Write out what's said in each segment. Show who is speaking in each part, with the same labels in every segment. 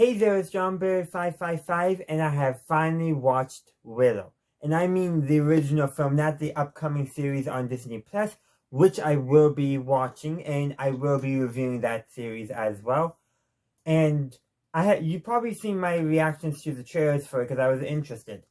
Speaker 1: Hey there, it's JohnBird555, and I have finally watched Willow. And I mean the original film, not the upcoming series on Disney Plus, which I will be watching, and I will be reviewing that series as well. And you probably seen my reactions to the trailers for it because I was interested.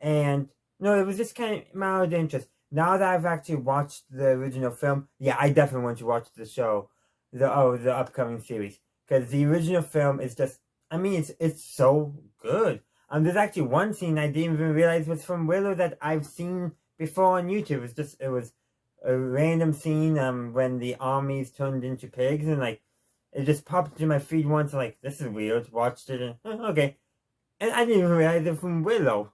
Speaker 1: And no, it was just kind of mild interest. Now that I've actually watched the original film, yeah, I definitely want to watch the show, the upcoming series, because the original film is just, I mean, it's so good. There's actually one scene I didn't even realize was from Willow that I've seen before on YouTube. It was a random scene when the armies turned into pigs, and like it just popped into my feed once. Like, this is weird. Watched it and okay, and I didn't even realize it from Willow.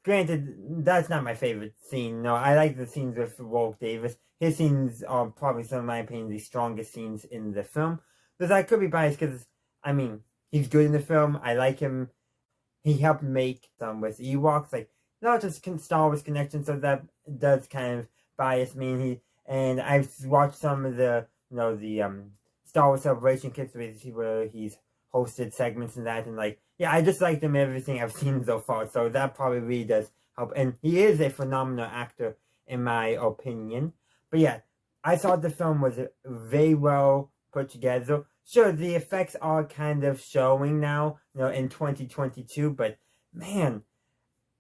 Speaker 1: Granted, that's not my favorite scene. No, I like the scenes with Warwick Davis. His scenes are probably some of my opinion the strongest scenes in the film. Because I could be biased because, I mean, he's good in the film. I like him. He helped make some with Ewoks, like not just Star Wars connection, so that does kind of bias me. And I've watched some of the Star Wars Celebration clips where he's hosted segments and that, and like, yeah, I just liked him everything I've seen so far, so that probably really does help. And he is a phenomenal actor in my opinion. But yeah, I thought the film was very well put together. Sure, the effects are kind of showing now, in 2022, but man,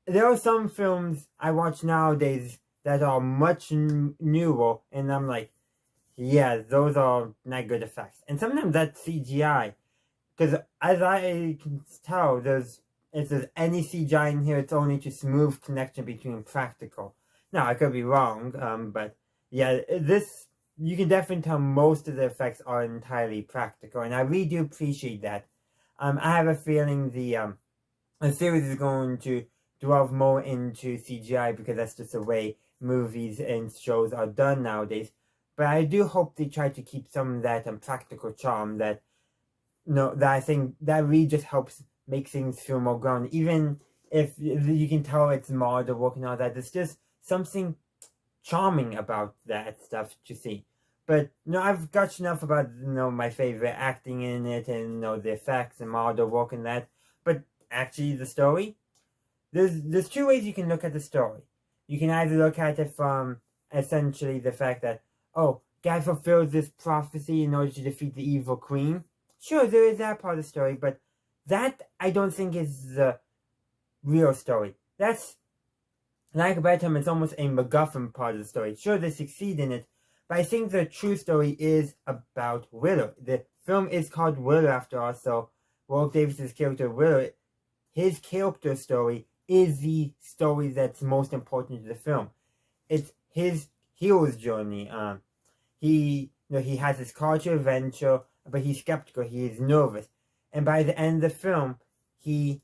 Speaker 1: there are some films I watch nowadays that are much newer, and I'm like, yeah, those are not good effects. And sometimes that's CGI. Because as I can tell, if there's any CGI in here, it's only to smooth connection between practical. Now, I could be wrong, but yeah, you can definitely tell most of the effects are entirely practical, and I really do appreciate that. I have a feeling the series is going to delve more into CGI because that's just the way movies and shows are done nowadays. But I do hope they try to keep some of that practical charm that I think that really just helps make things feel more grounded. Even if you can tell it's model work and all that, there's just something charming about that stuff to see. But I've got enough about my favorite acting in it and the effects and model work and that. But actually, the story, there's two ways you can look at the story. You can either look at it from essentially the fact that, oh, God fulfills this prophecy in order to defeat the evil queen. Sure, there is that part of the story, but that I don't think is the real story. That's, like a better term, it's almost a MacGuffin part of the story. Sure, they succeed in it, but I think the true story is about Willow. The film is called Willow after all, so Warwick Davis' character Willow, his character story is the story that's most important to the film. It's his hero's journey. He has his call to adventure, but he's skeptical, he is nervous. And by the end of the film, he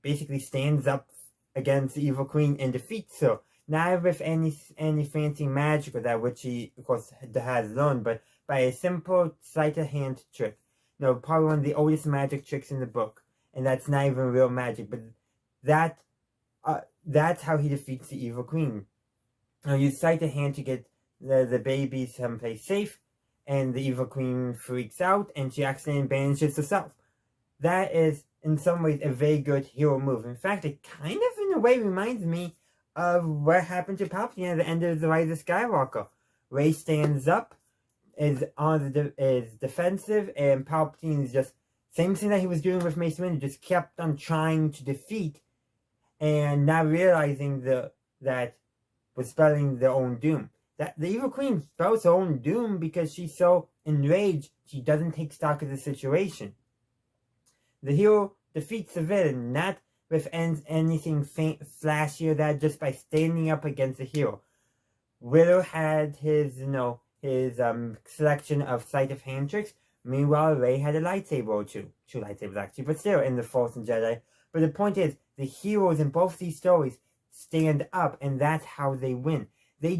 Speaker 1: basically stands up against the evil queen and defeats her. Not with any fancy magic or that, which he, of course, has learned, but by a simple sleight of hand trick. Probably one of the oldest magic tricks in the book. And that's not even real magic, but that's how he defeats the evil queen. You sleight of hand to get the baby someplace safe, and the evil queen freaks out and she accidentally banishes herself. That is, in some ways, a very good hero move. In fact, it kind of, in a way, reminds me of what happened to Palpatine at the end of The Rise of Skywalker. Rey stands up, is defensive, and Palpatine is just, same thing that he was doing with Mace Windu, just kept on trying to defeat, and not realizing that was spelling their own doom. That the evil queen spells her own doom because she's so enraged she doesn't take stock of the situation. The hero defeats the villain, not with anything flashy or that, just by standing up against the hero. Willow had his selection of sleight of hand tricks. Meanwhile, Rey had a lightsaber or two lightsabers actually, but still in the Force and Jedi. But the point is, the heroes in both these stories stand up, and that's how they win. They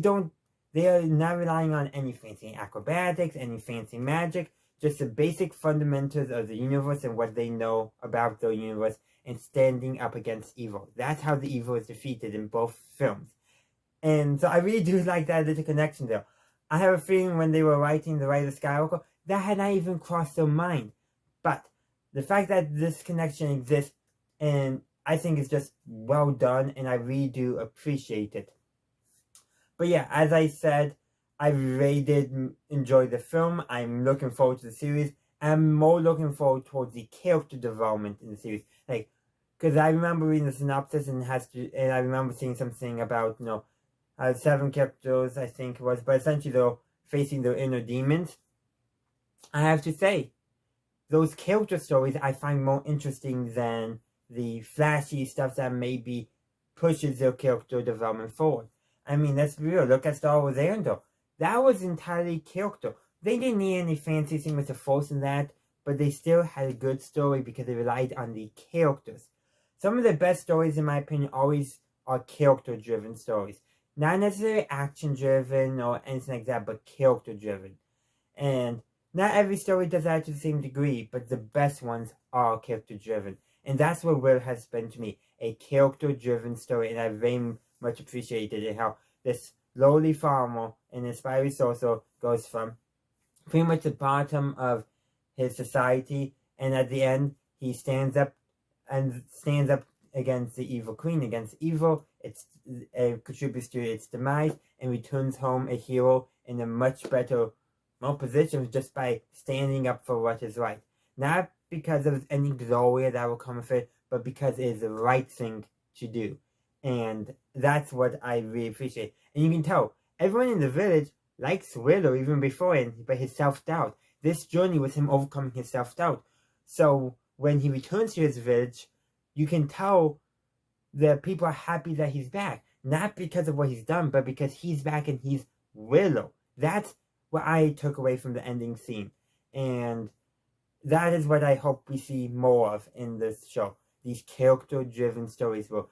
Speaker 1: are not relying on any fancy acrobatics, any fancy magic, just the basic fundamentals of the universe and what they know about the universe, and standing up against evil. That's how the evil is defeated in both films. And so I really do like that little connection there. I have a feeling when they were writing The Rise of Skywalker, that had not even crossed their mind. But the fact that this connection exists, and I think it's just well done, and I really do appreciate it. But yeah, as I said, I really did enjoy the film. I'm looking forward to the series. I'm more looking forward towards the character development in the series. Like, because I remember reading the synopsis and I remember seeing something about, 7 characters, I think it was, but essentially they're facing their inner demons. I have to say, those character stories I find more interesting than the flashy stuff that maybe pushes their character development forward. I mean, let's be real. Look at Star Wars Andor. That was entirely character. They didn't need any fancy thing with the Force in that, but they still had a good story because they relied on the characters. Some of the best stories, in my opinion, always are character-driven stories. Not necessarily action-driven or anything like that, but character-driven. And not every story does that to the same degree, but the best ones are character-driven. And that's what Will has been to me, a character-driven story, and I very much appreciated it, how this lowly farmer and inspiring sorcerer goes from pretty much the bottom of his society, and at the end, he stands up against the evil queen, against evil. It contributes to its demise, and returns home a hero in a much better position just by standing up for what is right. Not because of any glory that will come of it, but because it is the right thing to do. And that's what I really appreciate. And you can tell, everyone in the village likes Willow even before it, but his self-doubt. This journey was him overcoming his self-doubt. So when he returns to his village, you can tell that people are happy that he's back. Not because of what he's done, but because he's back and he's Willow. That's what I took away from the ending scene. And that is what I hope we see more of in this show. These character-driven stories where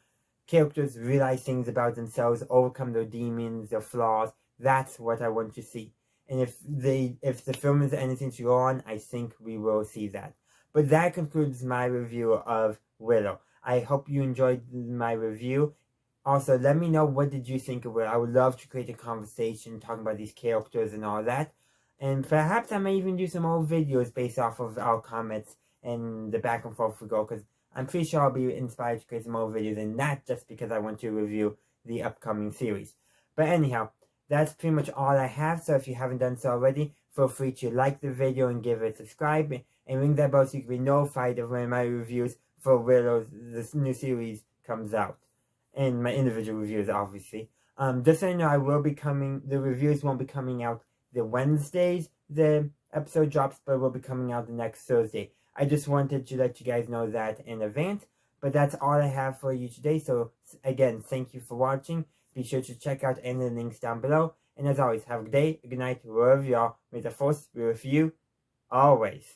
Speaker 1: characters realize things about themselves, overcome their demons, their flaws. That's what I want to see. And if the film is anything to go on, I think we will see that. But that concludes my review of Willow. I hope you enjoyed my review. Also, let me know what did you think of it. I would love to create a conversation talking about these characters and all that. And perhaps I may even do some more videos based off of our comments and the back and forth we go, because I'm pretty sure I'll be inspired to create some more videos, and not just because I want to review the upcoming series. But anyhow, that's pretty much all I have, so if you haven't done so already, feel free to like the video and give it a subscribe, and ring that bell so you can be notified of when my reviews for Willow, this new series, comes out. And my individual reviews, obviously. Just so you know, the reviews won't be coming out the Wednesdays the episode drops, but will be coming out the next Thursday. I just wanted to let you guys know that in advance. But that's all I have for you today. So again, thank you for watching. Be sure to check out any of the links down below. And as always, have a good day, a good night, wherever you are. May the Force be with you always.